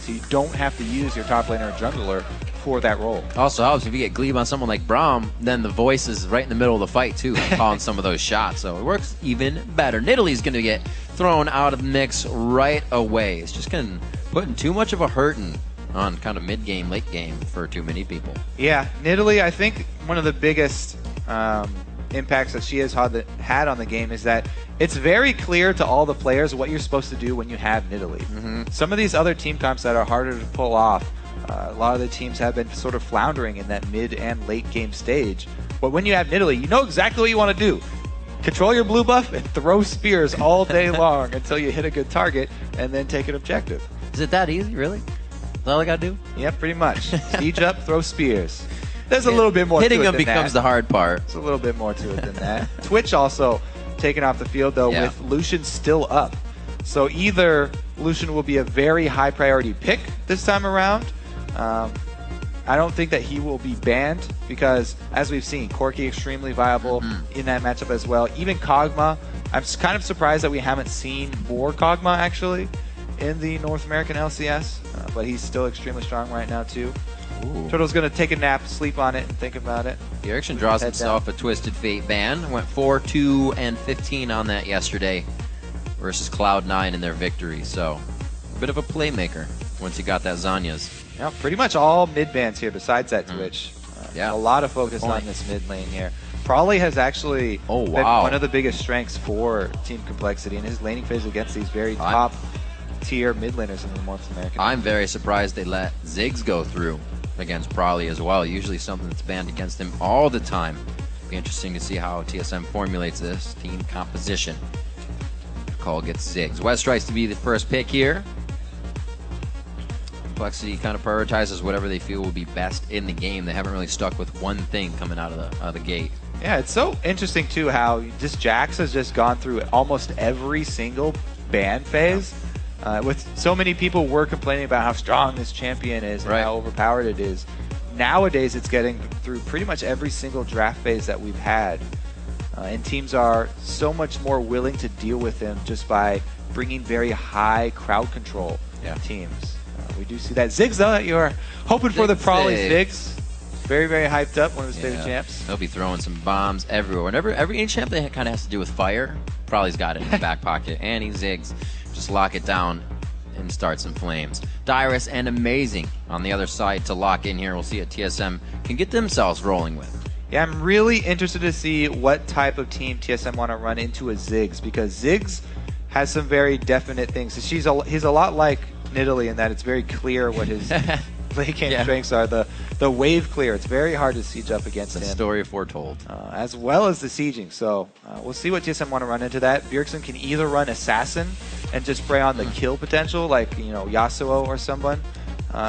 so you don't have to use your top laner or jungler for that role. Also helps if you get Glebe on someone like Braum, then the voice is right in the middle of the fight too, calling some of those shots. So it works even better. Nidalee going to get thrown out of the mix right away. It's just putting too much of a hurting on kind of mid-game, late game for too many people. Yeah, Nidalee, I think one of the biggest impacts that she has had on the game is that it's very clear to all the players what you're supposed to do when you have Nidalee. Some of these other team comps that are harder to pull off, a lot of the teams have been sort of floundering in that mid and late game stage. But when you have Nidalee, you know exactly what you want to do. Control your blue buff and throw spears all day long until you hit a good target and then take an objective. Is it that easy, really? Is that all I got to do? Yeah, pretty much. Siege up, throw spears. There's a little bit more to it than that. Hitting them becomes the hard part. There's a little bit more to it than that. Twitch also taken off the field, though, with Lucian still up. So either Lucian will be a very high priority pick this time around. I don't think that he will be banned because, as we've seen, Corki extremely viable in that matchup as well. Even Kog'Maw, I'm kind of surprised that we haven't seen more Kog'Maw, actually, in the North American LCS. But he's still extremely strong right now, too. Ooh. Turtle's going to take a nap, sleep on it, and think about it. Erickson draws himself a Twisted Fate ban. Went 4-2 and 15 on that yesterday versus Cloud9 in their victory. So, a bit of a playmaker once he got that Zanya's. Yeah, pretty much all mid bans here besides that Twitch. A lot of focus on this mid lane here. Probably has actually been one of the biggest strengths for Team Complexity in his laning phase against these very top tier mid laners in the North American. I'm very surprised they let Ziggs go through against Prolly as well. Usually something that's banned against him all the time. Be interesting to see how TSM formulates this team composition. COL gets Ziggs. West tries to be the first pick here. Complexity kind of prioritizes whatever they feel will be best in the game. They haven't really stuck with one thing coming out of the gate. Yeah, it's so interesting too how just Jax has just gone through almost every single ban phase. With so many people were complaining about how strong this champion is and how overpowered it is. Nowadays, it's getting through pretty much every single draft phase that we've had. And teams are so much more willing to deal with him just by bringing very high crowd control teams. We do see that. Ziggs, though, you're hoping for the Prolly Ziggs. Very, very hyped up, one of the state of champs. He'll be throwing some bombs everywhere. Whenever every champ that kind of has to do with fire, Prolly's got it in his back pocket. And he Ziggs. Just lock it down and start some flames. Dyrus and Amazing on the other side to lock in here. We'll see what TSM can get themselves rolling with. Yeah, I'm really interested to see what type of team TSM want to run into a Ziggs, because Ziggs has some very definite things. He's a lot like Nidalee in that it's very clear what his late game strengths are. The wave clear, it's very hard to siege up against him. The story foretold. As well as the sieging. So we'll see what TSM want to run into that. Bjergsen can either run Assassin and just spray on the kill potential, like Yasuo or someone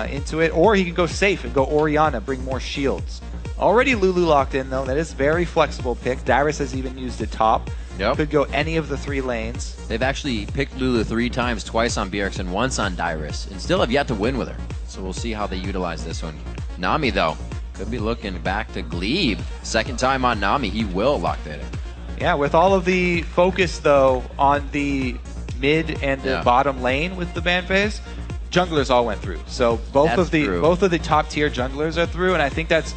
into it, or he can go safe and go Orianna, bring more shields. Already Lulu locked in though. That is very flexible pick. Dyrus has even used it top. Could go any of the 3 lanes. They've actually picked Lulu 3 times, twice on Bjergsen, once on Dyrus, and still have yet to win with her. So we'll see how they utilize this one. Nami, though, could be looking back to Glebe. Second time on Nami, he will lock that in. Yeah, with all of the focus, though, on the mid and the bottom lane with the ban phase, junglers all went through. So both of the top tier junglers are through, and I think that's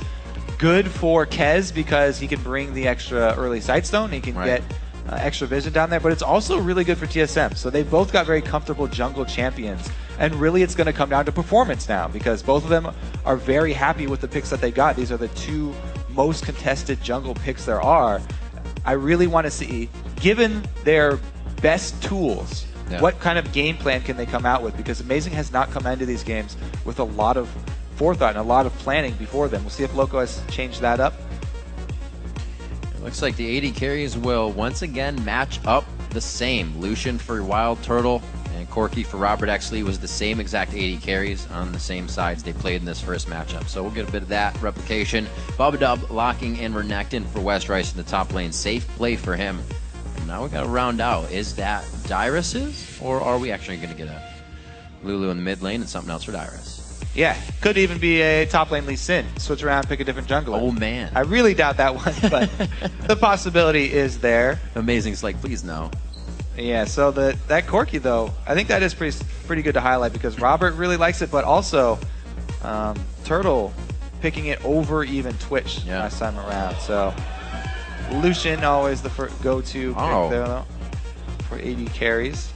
good for Kez because he can bring the extra early sightstone. He can get extra vision down there, but it's also really good for TSM. So they both got very comfortable jungle champions, and really it's going to come down to performance now because both of them are very happy with the picks that they got. These are the 2 most contested jungle picks there are. I really want to see, given their best tools, what kind of game plan can they come out with, because Amazing has not come into these games with a lot of forethought and a lot of planning before them. We'll see if Loco has changed that up. Looks like the 80 carries will once again match up the same. Lucian for Wild Turtle and Corki for Robert Exley was the same exact 80 carries on the same sides they played in this first matchup. So we'll get a bit of that replication. Bubba locking in Renekton for West Rice in the top lane. Safe play for him. And now we got to round out. Is that Dyrus's, or are we actually going to get a Lulu in the mid lane and something else for Dyrus? Yeah, could even be a top lane Lee Sin. Switch around, pick a different jungler. Oh, man. I really doubt that one, but the possibility is there. Amazing's like, please no. Yeah, so that Corki, though, I think that is pretty good to highlight because Robert really likes it, but also Turtle picking it over even Twitch last time around. So Lucian always the go-to pick there, though, for AD carries.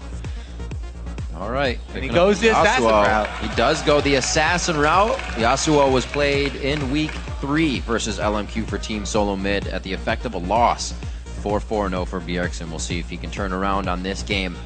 All right. And he goes the assassin route. He does go the assassin route. Yasuo was played in week 3 versus LMQ for Team SOLOMID at the effect of a loss. 4-4-0 for Bjergsen. We'll see if he can turn around on this game.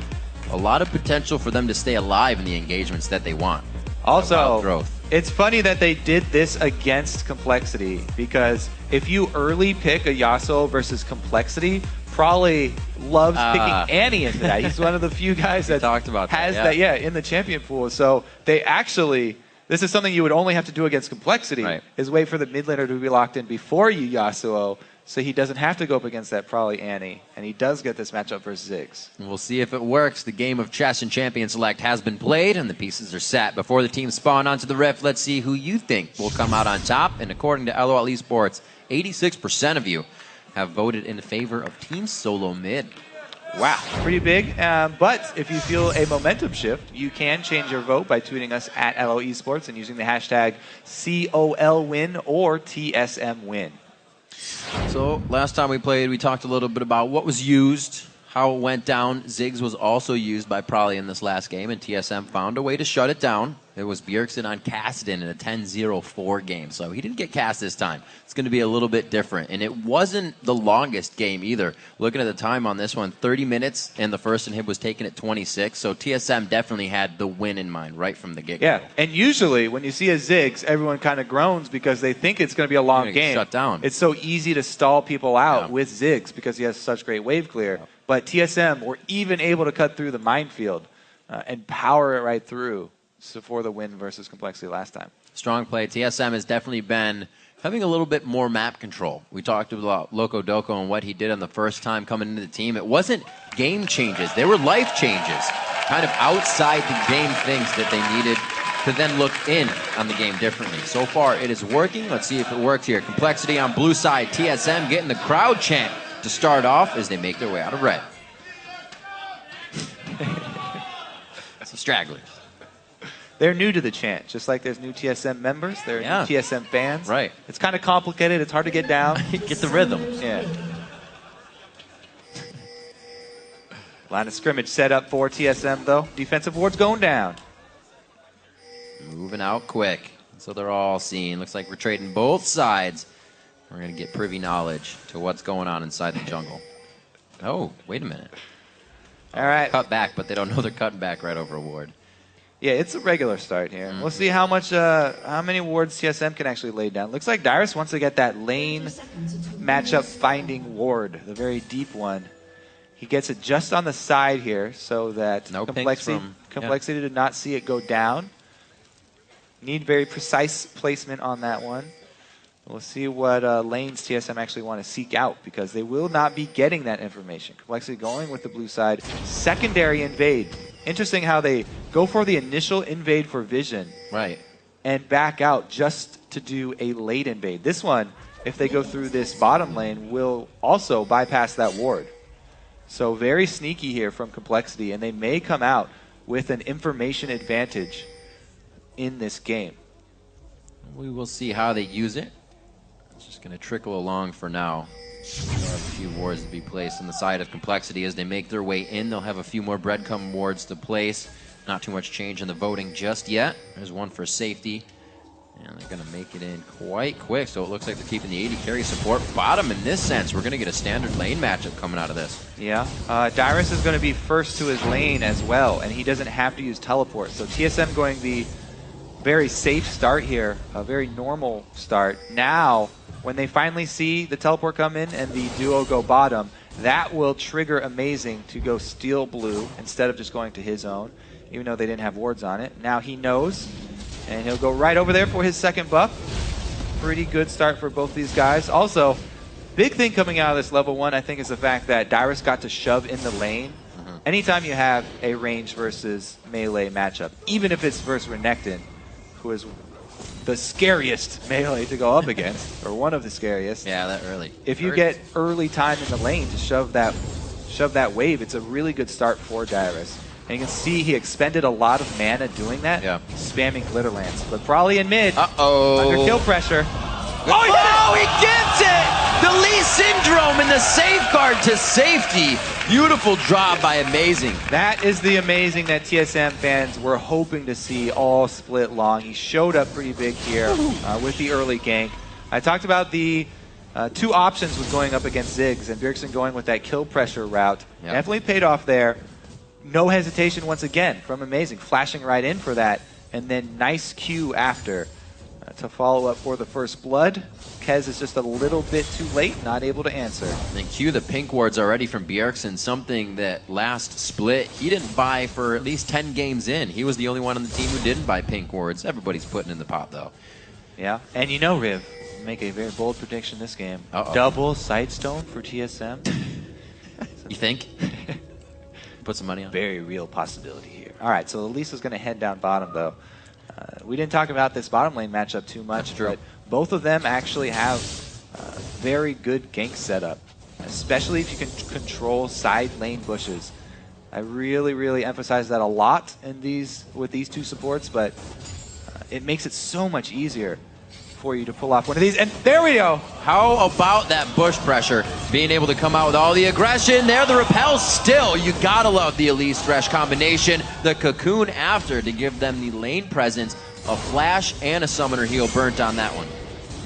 A lot of potential for them to stay alive in the engagements that they want. Also, it's funny that they did this against Complexity because if you early pick a Yasuo versus Complexity, probably loves picking Annie into that. He's one of the few guys that has that in the champion pool. So they actually, this is something you would only have to do against Complexity, is wait for the mid laner to be locked in before you Yasuo, so he doesn't have to go up against that probably Annie. And he does get this matchup versus Ziggs. We'll see if it works. The game of chess and champion select has been played, and the pieces are set. Before the teams spawn onto the rift, let's see who you think will come out on top. And according to LOL Esports, 86% of you have voted in favor of Team SOLOMID. Wow, pretty big. But if you feel a momentum shift, you can change your vote by tweeting us at LOL Esports and using the hashtag COLWin or TSMWin. So last time we played, we talked a little bit about what was used, how it went down. Ziggs was also used by Prolly in this last game, and TSM found a way to shut it down. It was Bjergsen on Kassadin in a 10-0-4 game, so he didn't get cast this time. It's going to be a little bit different, and it wasn't the longest game either. Looking at the time on this one, 30 minutes, and the first inhib was taken at 26, so TSM definitely had the win in mind right from the get-go. Yeah, and usually when you see a Ziggs, everyone kind of groans because they think it's going to be a long game. Shut down. It's so easy to stall people out with Ziggs because he has such great wave clear. Yeah. But TSM were even able to cut through the minefield and power it right through for the win versus Complexity last time. Strong play. TSM has definitely been having a little bit more map control. We talked about Loco Doco and what he did on the first time coming into the team. It wasn't game changes. They were life changes, kind of outside the game things that they needed to then look in on the game differently. So far, it is working. Let's see if it works here. Complexity on blue side. TSM getting the crowd chant to start off as they make their way out of red. So stragglers. They're new to the chant, just like there's new TSM members. They're new TSM fans. Right. It's kind of complicated. It's hard to get down. Get the rhythm. Yeah. Line of scrimmage set up for TSM, though. Defensive ward's going down. Moving out quick. So they're all seen. Looks like we're trading both sides. We're going to get privy knowledge to what's going on inside the jungle. Oh, wait a minute. All right. Cut back, but they don't know they're cutting back right over a ward. Yeah, it's a regular start here. We'll see how many wards TSM can actually lay down. Looks like Dyrus wants to get that lane matchup finding ward, the very deep one. He gets it just on the side here so that Complexity did not see it go down. Need very precise placement on that one. We'll see what lanes TSM actually want to seek out because they will not be getting that information. Complexity going with the blue side. Secondary invade. Interesting how they go for the initial invade for vision. Right. And back out just to do a late invade. This one, if they go through this bottom lane, will also bypass that ward. So very sneaky here from Complexity, and they may come out with an information advantage in this game. We will see how they use it. It's just going to trickle along for now. They'll have a few wards to be placed on the side of Complexity as they make their way in. They'll have a few more breadcrumb wards to place. Not too much change in the voting just yet. There's one for safety. And they're going to make it in quite quick, so it looks like they're keeping the 80 carry support bottom in this sense. We're going to get a standard lane matchup coming out of this. Yeah. Dyrus is going to be first to his lane as well, and he doesn't have to use teleport. So TSM going the very safe start here, a very normal start. Now, when they finally see the teleport come in and the duo go bottom, that will trigger Amazing to go steal blue instead of just going to his own, even though they didn't have wards on it. Now he knows, and he'll go right over there for his second buff. Pretty good start for both these guys. Also, big thing coming out of this level 1, I think, is the fact that Dyrus got to shove in the lane. Anytime you have a range versus melee matchup, even if it's versus Renekton, who is the scariest melee to go up against, or one of the scariest. Yeah, that early. If you get early time in the lane to shove that shove that wave, it's a really good start for Dyrus. And you can see he expended a lot of mana doing that, spamming Glitter Lance. But Brawly in mid, under kill pressure. Oh, he gets it! The Lee Syndrome and the safeguard to safety. Beautiful job by Amazing. That is the Amazing that TSM fans were hoping to see all split long. He showed up pretty big here with the early gank. I talked about the two options with going up against Ziggs, and Bjergsen going with that kill pressure route. Definitely paid off there. No hesitation once again from Amazing, flashing right in for that, and then nice Q after to follow up for the first blood. Kez is just a little bit too late, not able to answer. And Q the pink wards already from Bjergsen, something that last split he didn't buy for at least 10 games in. He was the only one on the team who didn't buy pink wards. Everybody's putting in the pot though. Yeah, and you know, Riv, make a very bold prediction this game. Double Sightstone for TSM. You think? Put some money on it. Very real possibility here. All right, so Elisa's going to head down bottom, though. We didn't talk about this bottom lane matchup too much, but both of them actually have very good gank setup, especially if you can control side lane bushes. I really, really emphasize that a lot in with these two supports, but it makes it so much easier for you to pull off one of these. And there we go. How about that bush pressure? Being able to come out with all the aggression. There, the repel still. You gotta love the Elise Thresh combination. The cocoon after to give them the lane presence. A flash and a summoner heal burnt on that one.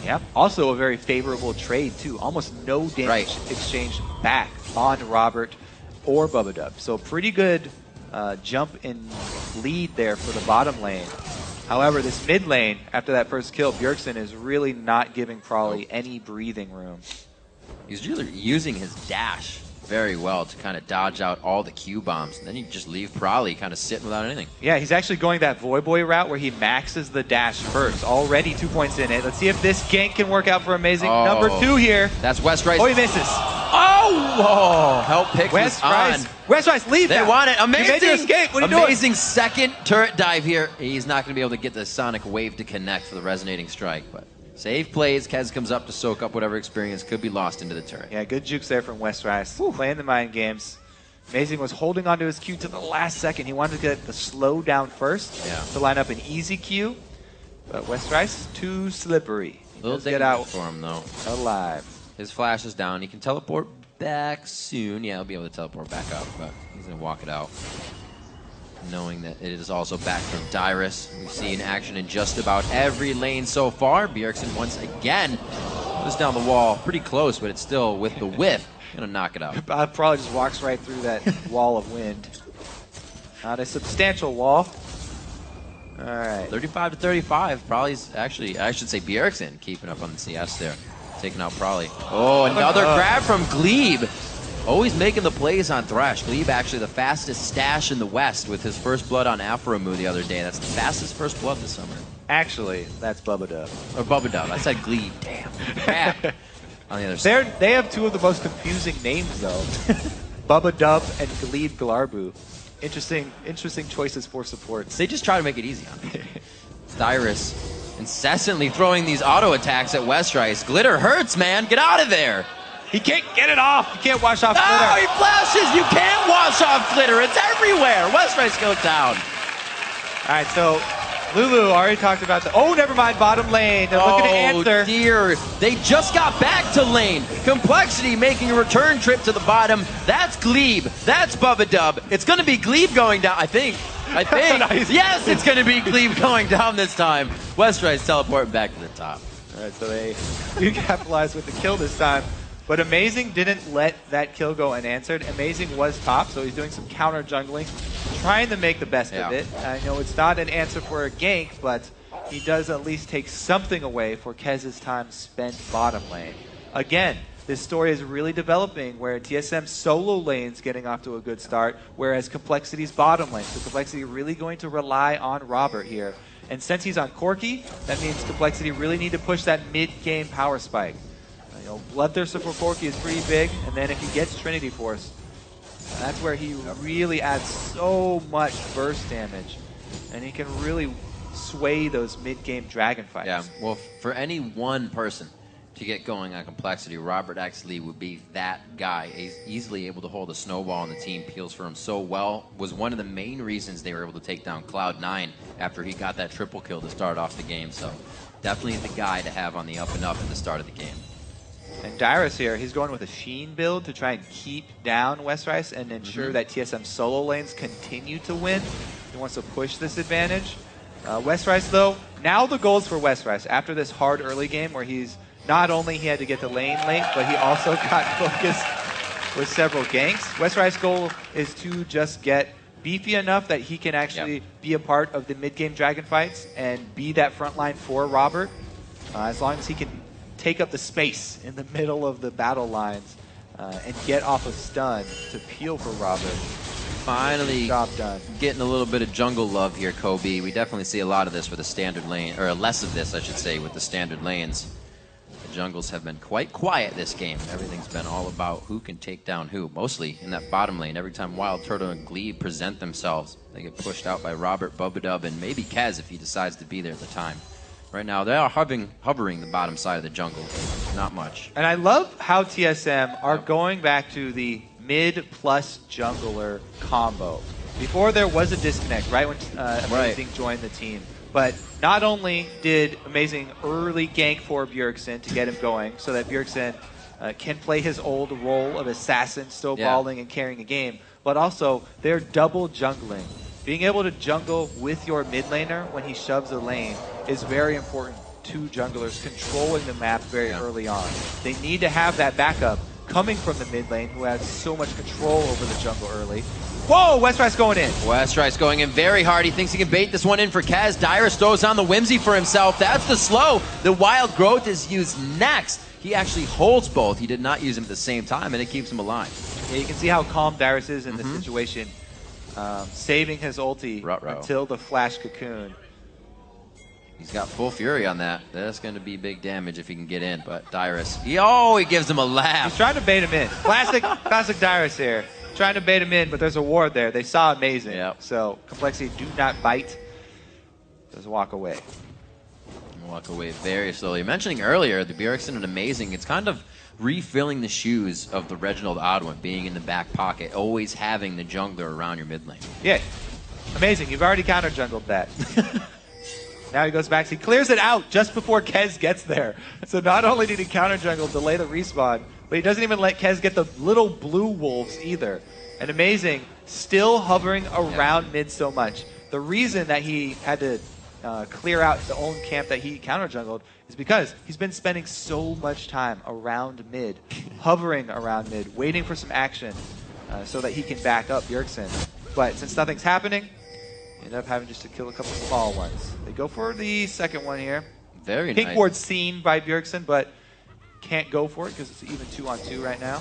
Yep. Also a very favorable trade, too. Almost no damage exchanged back on Robert or Bubba. So pretty good jump in lead there for the bottom lane. However, this mid lane, after that first kill, Bjergsen is really not giving Brawly any breathing room. He's really using his dash very well to kind of dodge out all the Q bombs. And then you just leave Brawly kind of sitting without anything. Yeah, he's actually going that Voyboy route where he maxes the dash first. Already 2 points in it. Let's see if this gank can work out for Amazing. Number 2 here. That's West Rice. Oh, he misses. Oh, help pick this on. West Rice, leave They now. want it. Amazing. You made your escape. What are you doing? Amazing second turret dive here. He's not going to be able to get the Sonic Wave to connect for the resonating strike, but save plays. Kez comes up to soak up whatever experience could be lost into the turret. Yeah, good jukes there from West Rice. Playing the mind games. Amazing was holding onto his Q to the last second. He wanted to get the slow down first to line up an easy Q, but West Rice too slippery. He does get out for him though. Alive. His flash is down. He can teleport back soon. Yeah, he'll be able to teleport back up, but he's going to walk it out. Knowing that it is also back from Dyrus. We've seen action in just about every lane so far. Bjergsen once again goes down the wall. Pretty close, but it's still with the whiff. Going to knock it out. Bob probably just walks right through that wall of wind. Not a substantial wall. All right. 35 to 35. Probably's actually, I should say Bjergsen keeping up on the CS there. Taking out Brawly. Oh, another grab from Glebe. Always making the plays on Thresh. Glebe actually the fastest stash in the West with his first blood on Afromu the other day. That's the fastest first blood this summer. Actually, that's Bubba Dub. Or Bubba Dub. I said Glebe. Damn. Crap. On the other side. They have two of the most confusing names, though. Bubba Dub and Glebe Glarbu. Interesting choices for supports. They just try to make it easy on him. Dyrus incessantly throwing these auto attacks at West Rice. Glitter hurts, man. Get out of there. He can't get it off. You can't wash off Glitter. Oh, he flashes. You can't wash off Glitter. It's everywhere. West Rice goes down. All right, so Lulu already talked about the... Oh, never mind. Bottom lane. They're looking to answer. Oh, dear. They just got back to lane. Complexity making a return trip to the bottom. That's Glebe. That's Bubba Dub. It's going to be Glebe going down, I think. Nice. Yes, it's going to be Glebe going down this time. West Rice teleporting back to the top. All right, so they do capitalize with the kill this time. But Amazing didn't let that kill go unanswered. Amazing was top, so he's doing some counter jungling, trying to make the best of it. I know it's not an answer for a gank, but he does at least take something away for Kez's time spent bottom lane. Again, this story is really developing where TSM solo lane's getting off to a good start, whereas Complexity's bottom lane. So Complexity really going to rely on Robert here. And since he's on Corki, that means Complexity really need to push that mid-game power spike. You know, Bloodthirster for Corki is pretty big, and then if he gets Trinity Force, that's where he really adds so much burst damage, and he can really sway those mid-game dragon fights. Yeah, well, for any one person to get going on Complexity, Robert X. Lee would be that guy. He's easily able to hold a snowball, and the team peels for him so well. Was one of the main reasons they were able to take down Cloud9 after he got that triple kill to start off the game. So definitely the guy to have on the up and up at the start of the game. And Dyrus here, he's going with a Sheen build to try and keep down Westrice and ensure that TSM solo lanes continue to win. He wants to push this advantage. Westrice, though, now the goals for Westrice after this hard early game where he's not only he had to get the lane late, but he also got focused with several ganks. Westrice's goal is to just get beefy enough that he can actually be a part of the mid-game dragon fights and be that front line for Robert. As long as he can take up the space in the middle of the battle lines and get off of stun to peel for Robert. Finally job done. Getting a little bit of jungle love here, Kobe. We definitely see a lot of this with the standard lane, or less of this, I should say, with the standard lanes. The jungles have been quite quiet this game. Everything's been all about who can take down who. Mostly in that bottom lane. Every time Wild Turtle and Glebe present themselves, they get pushed out by Robert, Bubadub, and maybe Kez if he decides to be there at the time. Right now, they are hovering the bottom side of the jungle. Not much. And I love how TSM are going back to the mid plus jungler combo. Before there was a disconnect, right when Amazing joined the team. But not only did Amazing early gank for Bjergsen to get him going so that Bjergsen can play his old role of assassin, still balling and carrying a game, but also they're double jungling. Being able to jungle with your mid laner when he shoves a lane is very important to junglers controlling the map very early on. They need to have that backup coming from the mid lane who has so much control over the jungle early. Whoa, Westrice going in. Westrice going in very hard. He thinks he can bait this one in for Kaz. Dyrus throws on the Whimsy for himself. That's the slow. The Wild Growth is used next. He actually holds both. He did not use them at the same time, and it keeps him alive. Yeah, you can see how calm Dyrus is in this situation. Saving his ulti until the flash cocoon. He's got full fury on that. That's going to be big damage if he can get in. But Dyrus, he gives him a laugh. He's trying to bait him in. Classic Dyrus here. Trying to bait him in, but there's a ward there. They saw Amazing. So Complexity do not bite. Just walk away. Walk away very slowly. Mentioning earlier, the Bjergsen and Amazing, it's kind of refilling the shoes of the Reginald Oddwin, being in the back pocket, always having the jungler around your mid lane. Yeah. Amazing. You've already counter jungled that. Now he goes back. He clears it out just before Kez gets there. So not only did he counter jungle, delay the respawn, but he doesn't even let Kez get the little blue wolves either. And Amazing still hovering around mid so much. The reason that he had to clear out the own camp that he counter jungled is because he's been spending so much time around mid, hovering around mid, waiting for some action so that he can back up Bjergsen. But since nothing's happening, end up having just to kill a couple small ones. They go for the second one here. Very Pink nice. ward's seen by Bjergsen, but can't go for it because it's even 2-on-2 right now.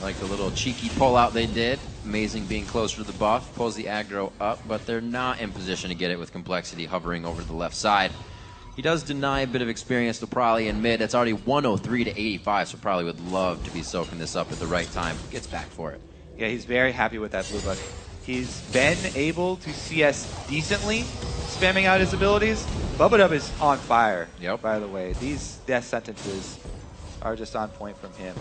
Like the little cheeky pull out they did. Amazing being closer to the buff. Pulls the aggro up, but they're not in position to get it with Complexity hovering over the left side. He does deny a bit of experience to Prolly in mid. That's already 103 to 85, so Prolly would love to be soaking this up at the right time. Gets back for it. Yeah, he's very happy with that blue buck. He's been able to CS decently, spamming out his abilities. Bubadub is on fire, by the way. These death sentences are just on point from him.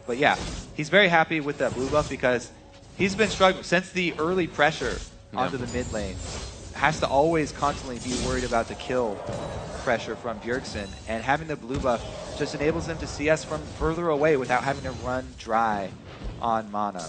But yeah, he's very happy with that blue buff because he's been struggling since the early pressure onto the mid lane. Has to always constantly be worried about the kill pressure from Bjergsen, and having the blue buff just enables him to CS from further away without having to run dry on mana.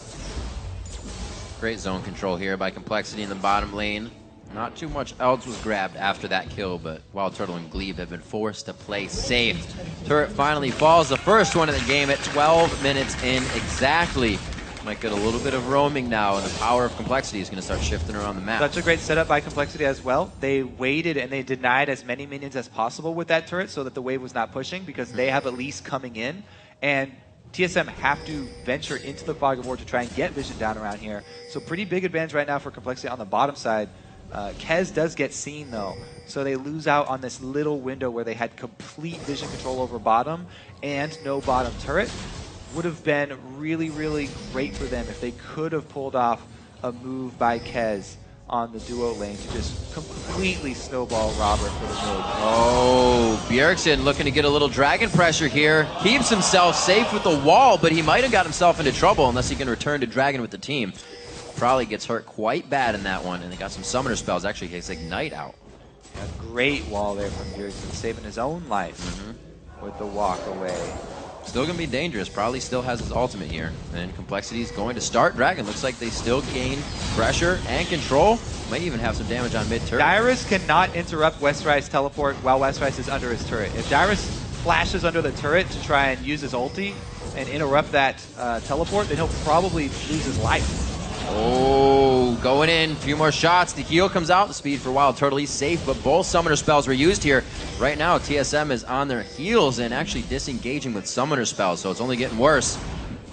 Great zone control here by Complexity in the bottom lane. Not too much else was grabbed after that kill, but Wild Turtle and Glebe have been forced to play safe. Turret finally falls, the first one of the game at 12 minutes in exactly. Might get a little bit of roaming now, and the power of Complexity is going to start shifting around the map. Such a great setup by Complexity as well. They waited and they denied as many minions as possible with that turret so that the wave was not pushing because they have at least coming in. And TSM have to venture into the Fog of War to try and get vision down around here. So pretty big advantage right now for Complexity on the bottom side. Kez does get seen though, so they lose out on this little window where they had complete vision control over bottom and no bottom turret. Would have been really, really great for them if they could have pulled off a move by Kez on the duo lane to just completely snowball Robert for the mid. Oh, Bjergsen looking to get a little dragon pressure here. Keeps himself safe with the wall, but he might have got himself into trouble unless he can return to dragon with the team. Probably gets hurt quite bad in that one, and they got some summoner spells. Actually, takes Ignite out. A great wall there from Bjergsen, saving his own life with the walk away. Still going to be dangerous. Probably still has his ultimate here. And Complexity is going to start Dragon. Looks like they still gain pressure and control. Might even have some damage on mid-turret. Dyrus cannot interrupt Westrice teleport while Westrice is under his turret. If Dyrus flashes under the turret to try and use his ulti and interrupt that teleport, then he'll probably lose his life. Oh, going in. A few more shots. The heal comes out. The speed for Wild Turtle. He's safe, but both summoner spells were used here. Right now, TSM is on their heels and actually disengaging with summoner spells, so it's only getting worse.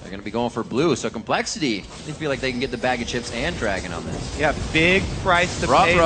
They're going to be going for blue, so Complexity, they feel like they can get the bag of chips and Dragon on this. Yeah, big price to pay there.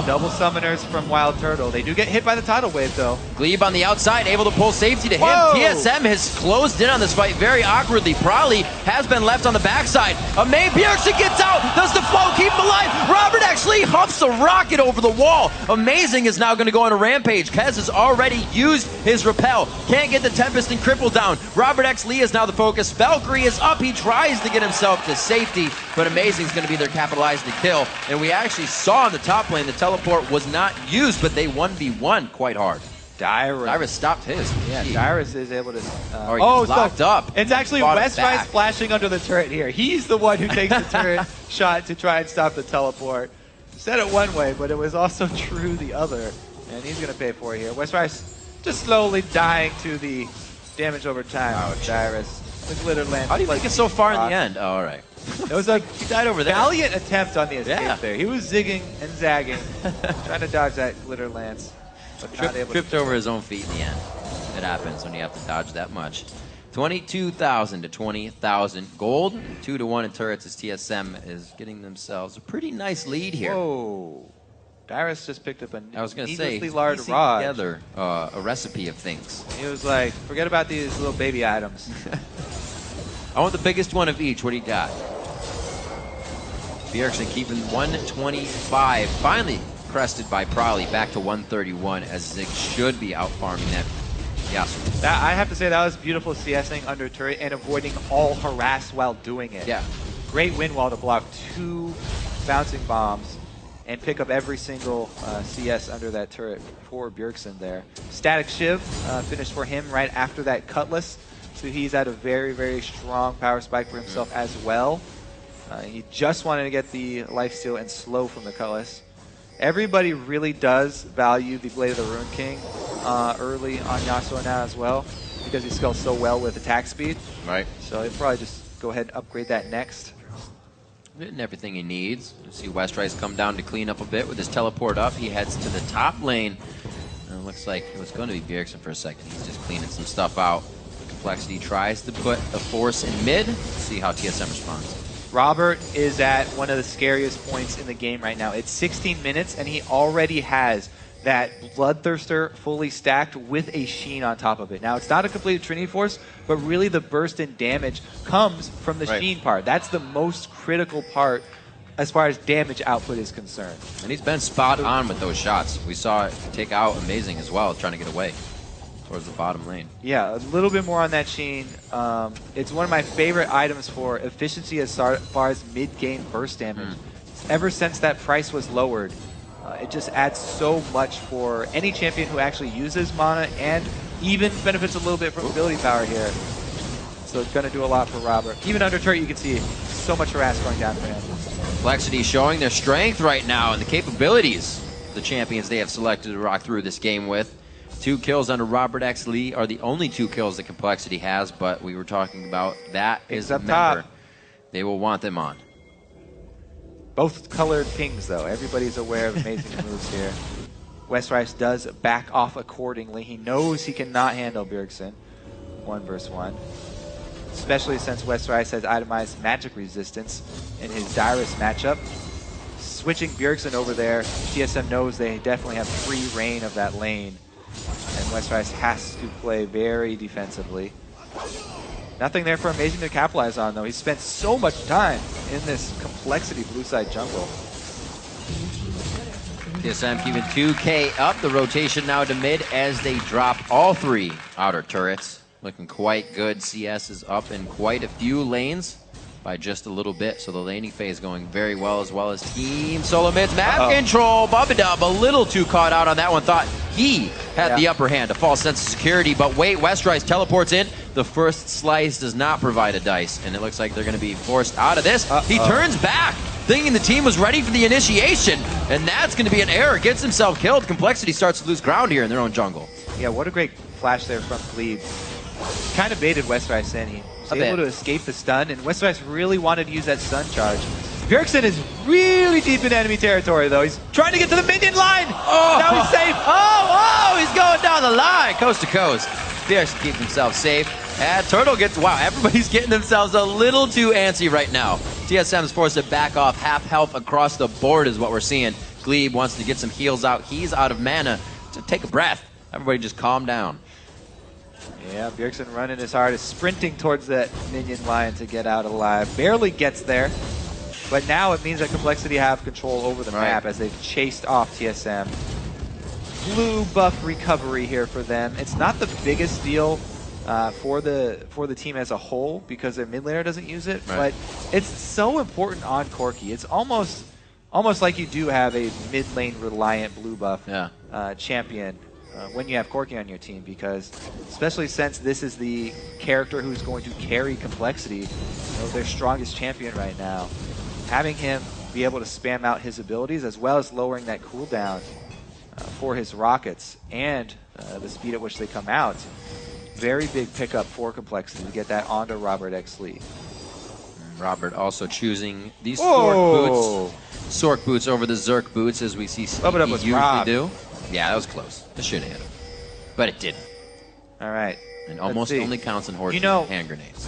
Double summoners from Wild Turtle. They do get hit by the tidal wave, though. Glebe on the outside, able to pull safety to him. Whoa! TSM has closed in on this fight very awkwardly. Prolly has been left on the backside. Bjergsen gets out. Does the flow keep him alive? Robert actually huffs a rocket over the wall. Amazing is now going to go on a rampage. Kez has already used his repel. Can't get the Tempest and Cripple down. Robert X. Lee is now the focus. Valkyrie is up. He tries to get himself to safety, but Amazing is going to be there capitalized to kill. And we actually saw in the top lane the teleport was not used, but they 1v1 quite hard. Dyrus stopped his. Yeah, Dyrus is able to... he's locked up. It's actually Westrice flashing under the turret here. He's the one who takes the turret shot to try and stop the teleport. Said it one way, but it was also true the other. And he's going to pay for it here. Westrice just slowly dying to the damage over time. Ouch. Dyrus. The glitter land. How do you make it so far in the end? Oh, all right. It was a he died over there. Valiant attempt on the escape there. He was zigging and zagging, trying to dodge that glitter lance. Tripped over his own feet in the end. It happens when you have to dodge that much. 22,000 to 20,000 gold. 2-1 in turrets as TSM is getting themselves a pretty nice lead here. Whoa. Dyrus just picked up a needlessly large rod. Together a recipe of things. He was like, forget about these little baby items. I want the biggest one of each. What do you got? Bjergsen keeping 125. Finally crested by Prolly, back to 131 as Zig should be out farming that Yasuo. I have to say that was beautiful CSing under turret and avoiding all harass while doing it. Yeah. Great wind wall to block 2 bouncing bombs and pick up every single CS under that turret for Bjergsen there. Static Shiv finished for him right after that Cutlass. So he's at a very, very strong power spike for himself as well. He just wanted to get the lifesteal and slow from the Cutlass. Everybody really does value the Blade of the Rune King early on Yasuo now as well, because he scales so well with attack speed. Right. So he'll probably just go ahead and upgrade that next. Getting everything he needs. You see Westrice come down to clean up a bit with his teleport up. He heads to the top lane. And it looks like it was going to be Bjergsen for a second. He's just cleaning some stuff out. Complexity tries to put a force in mid. See how TSM responds. Robert is at one of the scariest points in the game right now. It's 16 minutes, and he already has that Bloodthirster fully stacked with a Sheen on top of it. Now, it's not a complete Trinity Force, but really the burst in damage comes from the Sheen part. That's the most critical part as far as damage output is concerned. And he's been spot on with those shots. We saw it take out Amazing as well, trying to get away towards the bottom lane. Yeah, a little bit more on that Sheen. It's one of my favorite items for efficiency as far as mid-game burst damage. Ever since that price was lowered, it just adds so much for any champion who actually uses mana and even benefits a little bit from ability power here. So it's going to do a lot for Robert. Even under turret, you can see so much harass going down for him. Complexity showing their strength right now and the capabilities of the champions they have selected to rock through this game with. 2 kills under Robert X. Lee are the only 2 kills that Complexity has, but we were talking about that is a member. They will want them on. Both colored pings, though. Everybody's aware of Amazing moves here. Westrice does back off accordingly. He knows he cannot handle Bjergsen 1 versus 1. Especially since Westrice has itemized magic resistance in his Dyrus matchup. Switching Bjergsen over there, TSM knows they definitely have free reign of that lane. And Westrice has to play very defensively. Nothing there for Amazing to capitalize on, though. He spent so much time in this Complexity blue side jungle. TSM keeping 2K up. The rotation now to mid as they drop all 3 outer turrets. Looking quite good. CS is up in quite a few lanes by just a little bit. So the laning phase going very well, as well as Team SOLOMID's map control. Bubba a little too caught out on that one. Thought he had the upper hand. A false sense of security. But wait, Westrice teleports in. The first slice does not provide a dice. And it looks like they're going to be forced out of this. He turns back, thinking the team was ready for the initiation. And that's going to be an error. Gets himself killed. Complexity starts to lose ground here in their own jungle. Yeah, what a great flash there from Glebe. Kind of baited Westrice in. He was able to escape the stun, and Westrice really wanted to use that stun charge. Bjergsen is really deep in enemy territory, though. He's trying to get to the minion line. Now he's safe. He's going down the line, coast to coast. Bjergsen keeps himself safe. And Turtle gets, wow, everybody's getting themselves a little too antsy right now. TSM's forced to back off. Half health across the board is what we're seeing. Glebe wants to get some heals out. He's out of mana. So take a breath. Everybody just calm down. Yeah, Bjergsen running as hard as sprinting towards that minion line to get out alive. Barely gets there, but now it means that Complexity have control over the map as they've chased off TSM. Blue buff recovery here for them. It's not the biggest deal for the team as a whole because their mid laner doesn't use it, but it's so important on Corki. It's almost like you do have a mid lane reliant blue buff champion. When you have Corki on your team, because especially since this is the character who's going to carry Complexity, their strongest champion right now, having him be able to spam out his abilities as well as lowering that cooldown for his rockets and the speed at which they come out, very big pickup for Complexity to get that onto Robert X. Lee. Robert also choosing these Sork boots over the Zerk boots, as we see he usually do. Yeah, that was close. It should have hit him. But it didn't. All right. And almost only counts in horse hand grenades.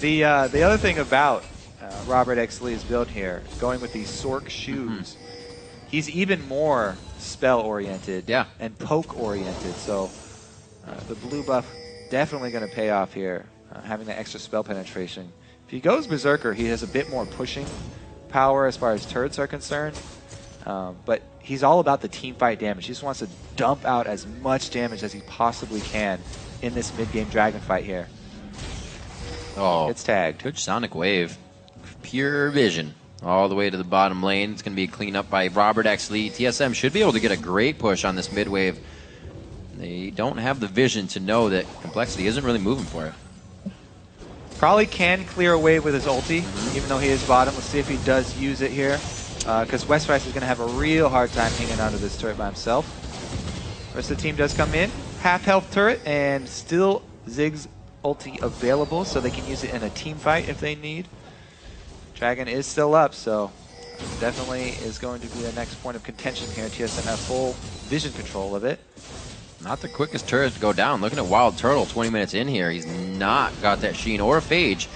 The other thing about Robert X. Lee's build here, going with these Sork shoes, he's even more spell-oriented and poke-oriented. So the blue buff definitely going to pay off here, having that extra spell penetration. If he goes Berserker, he has a bit more pushing power as far as turrets are concerned. But he's all about the team fight damage. He just wants to dump out as much damage as he possibly can in this mid-game dragon fight here. It's tagged. Good Sonic Wave. Pure vision. All the way to the bottom lane. It's going to be cleaned up by Robert X. Lee. TSM should be able to get a great push on this mid-wave. They don't have the vision to know that Complexity isn't really moving for it. Probably can clear a wave with his ulti, even though he is bottom. Let's see if he does use it here. Because Westrice is going to have a real hard time hanging onto this turret by himself. The rest of the team does come in. Half health turret and still Ziggs ulti available, so they can use it in a team fight if they need. Dragon is still up, so definitely is going to be the next point of contention here. TSM have full vision control of it. Not the quickest turret to go down. Looking at Wild Turtle 20 minutes in here. He's not got that Sheen or Phage.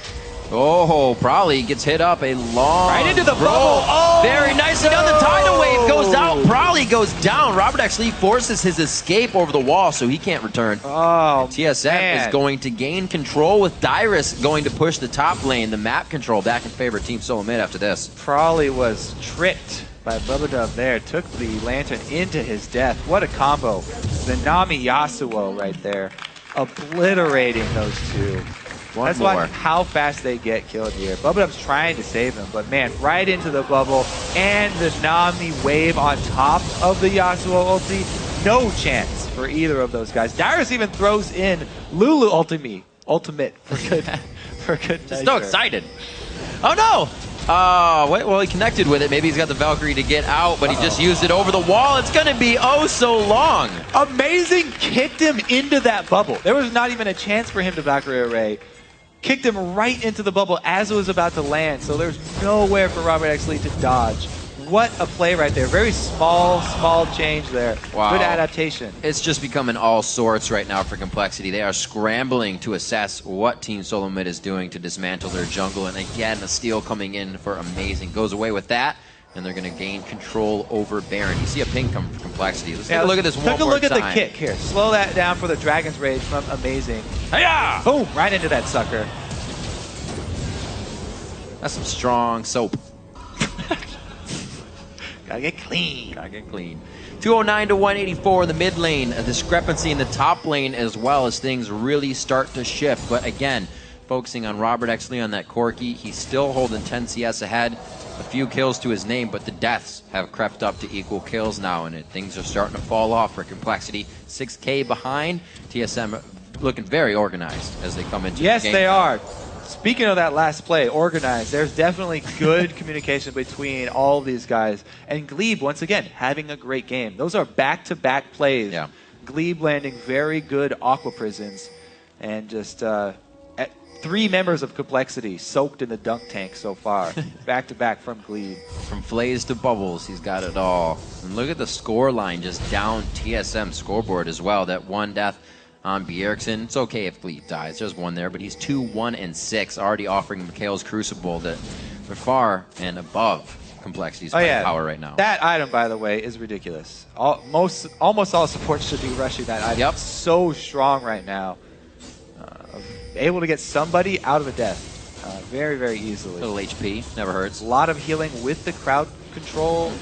Probably gets hit up a long right into the bubble. Very nicely done. The tidal wave goes out. Probably goes down. Robert X. Lee forces his escape over the wall, so he can't return. TSM is going to gain control with Dyrus going to push the top lane. The map control back in favor of Team SOLOMID after this. Probably was tricked by Bubba there. Took the lantern into his death. What a combo. The Nami Yasuo right there. Obliterating those two. That's why how fast they get killed here. Bubba trying to save him, but man, right into the bubble and the Nami wave on top of the Yasuo ulti. No chance for either of those guys. Dyrus even throws in Lulu ultimate for good Just so excited. Oh no! Wait, well, he connected with it. Maybe he's got the Valkyrie to get out, but he just used it over the wall. It's going to be so long. Amazing kicked him into that bubble. There was not even a chance for him to Valkyrie array. Kicked him right into the bubble as it was about to land, so there's nowhere for Robert X. Lee to dodge. What a play right there. Very small change there. Wow. Good adaptation. It's just becoming all sorts right now for Complexity. They are scrambling to assess what Team SOLOMID is doing to dismantle their jungle. And again, the steal coming in for Amazing. Goes away with that, and they're going to gain control over Baron. You see a ping come from Complexity. Let's take a look at this one more time. Take a look at the kick here. Slow that down for the Dragon's Rage from Amazing. Hi-ya! Boom! Right into that sucker. That's some strong soap. Gotta get clean. Gotta get clean. 209 to 184 in the mid lane. A discrepancy in the top lane as well as things really start to shift. But again, focusing on Robert Exley on that Corki, he's still holding 10 CS ahead. A few kills to his name, but the deaths have crept up to equal kills now, and things are starting to fall off for Complexity. 6K behind. TSM looking very organized as they come into the game. Yes, they are. Speaking of that last play, organized, there's definitely good communication between all of these guys. And Glebe, once again, having a great game. Those are back-to-back plays. Yeah. Glebe landing very good Aqua Prisons, and just 3 members of Complexity soaked in the dunk tank so far. Back-to-back from Glebe. From Flays to Bubbles, he's got it all. And look at the score line just down TSM scoreboard as well. That 1 death on Bjergsen. It's okay if Glebe dies. There's 1 there, but he's 2-1-6, already offering Mikhail's Crucible that they're far and above Complexity's power right now. That item, by the way, is ridiculous. Almost all supports should be rushing that item. Yep. It's so strong right now. Able to get somebody out of a death very, very easily. Little HP, never hurts. A lot of healing with the crowd control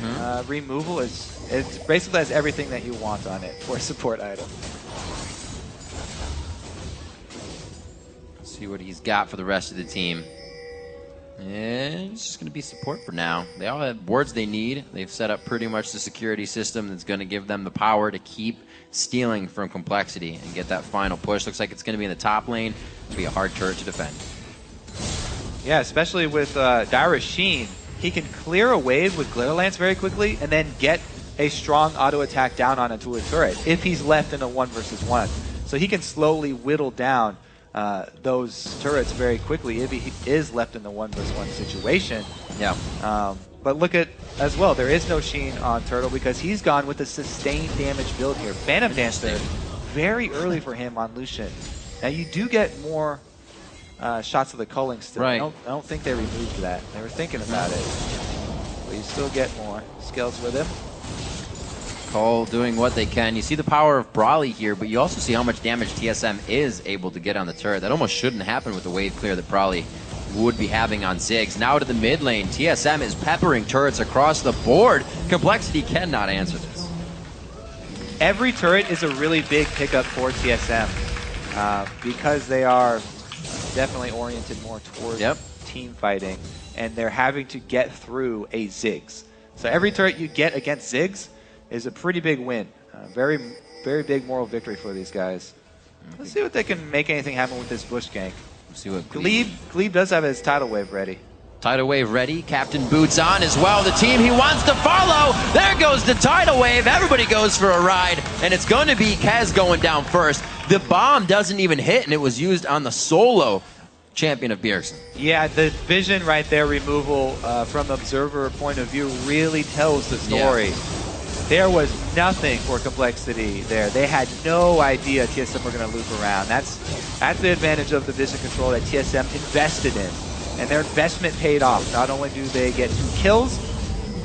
removal. It basically has everything that you want on it for a support item. See what he's got for the rest of the team. And it's just going to be support for now. They all have wards they need. They've set up pretty much the security system that's going to give them the power to keep stealing from Complexity and get that final push. Looks like it's going to be in the top lane. It'll be a hard turret to defend. Yeah, especially with Dyrus Sheen. He can clear a wave with Glitter Lance very quickly and then get a strong auto attack down onto a turret if he's left in a 1 versus 1. So he can slowly whittle down those turrets very quickly if he is left in the 1 versus 1 situation. Yeah. But look at, as well, there is no Sheen on Turtle because he's gone with a sustained damage build here. Phantom Dancer, very early for him on Lucian. Now you do get more shots of the culling still. Right. I don't think they removed that. They were thinking about it. But you still get more skills with him. COL doing what they can. You see the power of Brawly here, but you also see how much damage TSM is able to get on the turret. That almost shouldn't happen with the wave clear that Brawly would be having on Ziggs. Now to the mid lane. TSM is peppering turrets across the board. Complexity cannot answer this. Every turret is a really big pickup for TSM because they are definitely oriented more towards team fighting, and they're having to get through a Ziggs. So every turret you get against Ziggs is a pretty big win. Very, very big moral victory for these guys. Let's see what they can make anything happen with this bush gank. Let's see what Glebe does have his tidal wave ready. Tidal wave ready. Captain Boots on as well. The team he wants to follow. There goes the tidal wave. Everybody goes for a ride, and it's going to be Kez going down first. The bomb doesn't even hit, and it was used on the solo champion of Bjergsen. Yeah, the vision right there, removal from observer point of view, really tells the story. Yeah. There was nothing for Complexity there. They had no idea TSM were going to loop around. That's the advantage of the vision control that TSM invested in. And their investment paid off. Not only do they get 2 kills,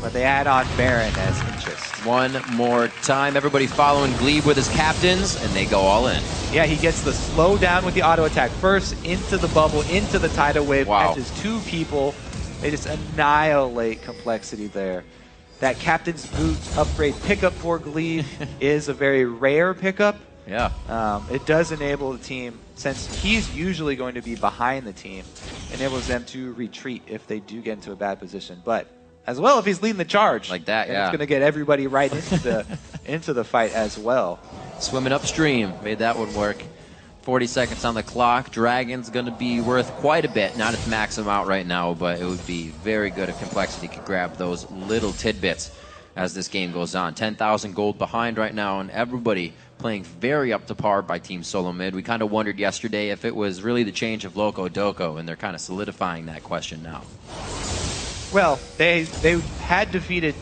but they add on Baron as interest. One more time. Everybody following Glebe with his captains, and they go all in. Yeah, he gets the slow down with the auto attack first, into the bubble, into the tidal wave, catches 2 people. They just annihilate Complexity there. That Captain's Boots upgrade pickup for Glebe is a very rare pickup. Yeah. It does enable the team, since he's usually going to be behind the team, enables them to retreat if they do get into a bad position. But as well, if he's leading the charge, like that, it's going to get everybody right into the fight as well. Swimming upstream made that one work. 40 seconds on the clock. Dragon's going to be worth quite a bit. Not its max amount right now, but it would be very good if Complexity could grab those little tidbits as this game goes on. 10,000 gold behind right now, and everybody playing very up to par by Team SOLOMID. We kind of wondered yesterday if it was really the change of Loco Doco, and they're kind of solidifying that question now. Well, they had defeated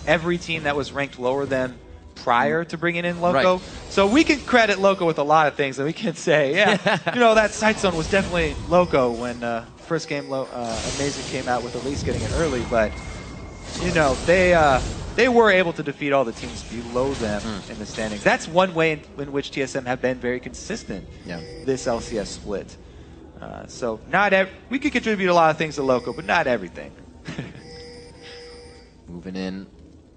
every team that was ranked lower than prior to bringing in Loco. Right. So we can credit Loco with a lot of things, and we can say, yeah, you know, that sight zone was definitely Loco when first game Amazing came out with Elise getting it early, but you know, they were able to defeat all the teams below them in the standings. That's one way in which TSM have been very consistent this LCS split. So we could contribute a lot of things to Loco, but not everything. Moving in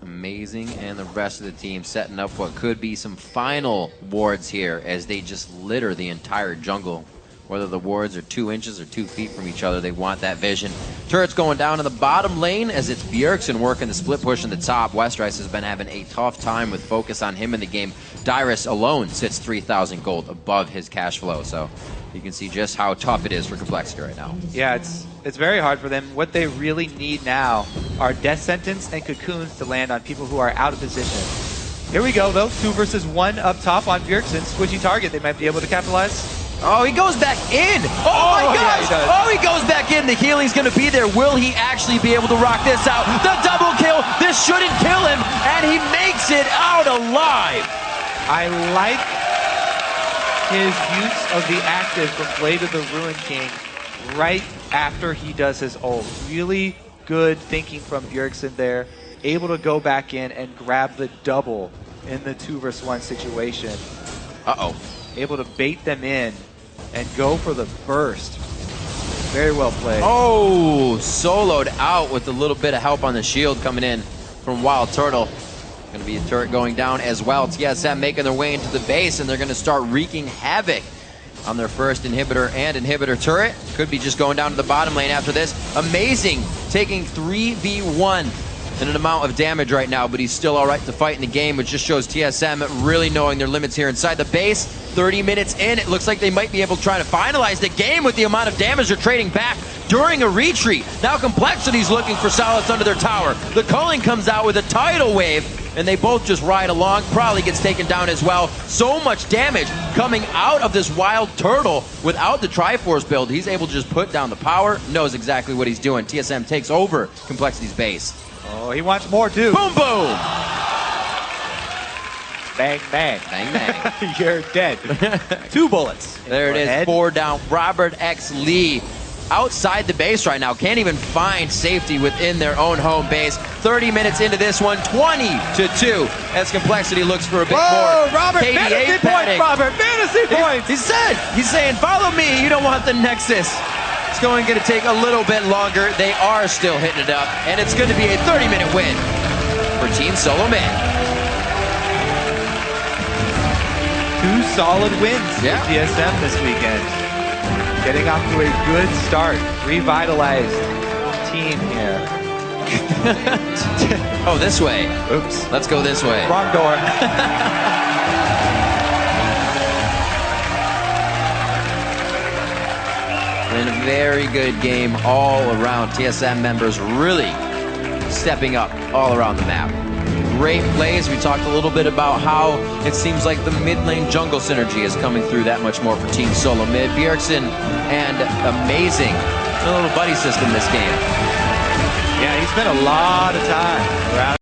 Amazing, and the rest of the team setting up what could be some final wards here as they just litter the entire jungle. Whether the wards are 2 inches or 2 feet from each other, they want that vision. Turret's going down in the bottom lane as it's Bjergsen working the split push in the top. Westrice has been having a tough time with focus on him in the game. Dyrus alone sits 3,000 gold above his cash flow, so you can see just how tough it is for Complexity right now. Yeah, it's very hard for them. What they really need now are Death Sentence and Cocoons to land on people who are out of position. Here we go, though. 2 versus 1 up top on Bjergsen. Squishy target. They might be able to capitalize. Oh, he goes back in. Oh my gosh. Yeah, he goes back in. The healing's going to be there. Will he actually be able to rock this out? The double kill. This shouldn't kill him. And he makes it out alive. I like his use of the active from Blade of the Ruin King right after he does his ult. Really good thinking from Bjergsen there. Able to go back in and grab the double in the 2 versus 1 situation. Uh-oh. Able to bait them in and go for the burst. Very well played. Oh, soloed out with a little bit of help on the shield coming in from Wild Turtle. Going to be a turret going down as well. TSM making their way into the base, and they're going to start wreaking havoc on their first inhibitor and inhibitor turret. Could be just going down to the bottom lane after this. Amazing, taking 3v1 in an amount of damage right now, but he's still all right to fight in the game, which just shows TSM really knowing their limits here inside the base. 30 minutes in, it looks like they might be able to try to finalize the game with the amount of damage they're trading back during a retreat. Now Complexity's looking for Solace under their tower. The culling comes out with a tidal wave, and they both just ride along. Probably gets taken down as well. So much damage coming out of this Wild Turtle without the Triforce build. He's able to just put down the power, knows exactly what he's doing. TSM takes over Complexity's base. Oh, he wants more too. Boom, boom. Bang, bang. Bang, bang. You're dead. 2 bullets. There it is, head. 4 down. Robert X. Lee outside the base right now. Can't even find safety within their own home base. 30 minutes into this one, 20-2. As Complexity looks for a bit more. Robert, fantasy points, Robert, fantasy points. He's saying, follow me. You don't want the Nexus. It's going to take a little bit longer. They are still hitting it up, and it's going to be a 30-minute win for Team SOLOMID. 2 solid wins for TSM this weekend. Getting off to a good start. Revitalized team here. Oh, this way. Oops. Let's go this way. Wrong door. And a very good game all around. TSM members really stepping up all around the map. Great plays. We talked a little bit about how it seems like the mid lane jungle synergy is coming through that much more for Team SOLOMID. Bjergsen and amazing a little buddy system this game. Yeah, he spent a lot of time around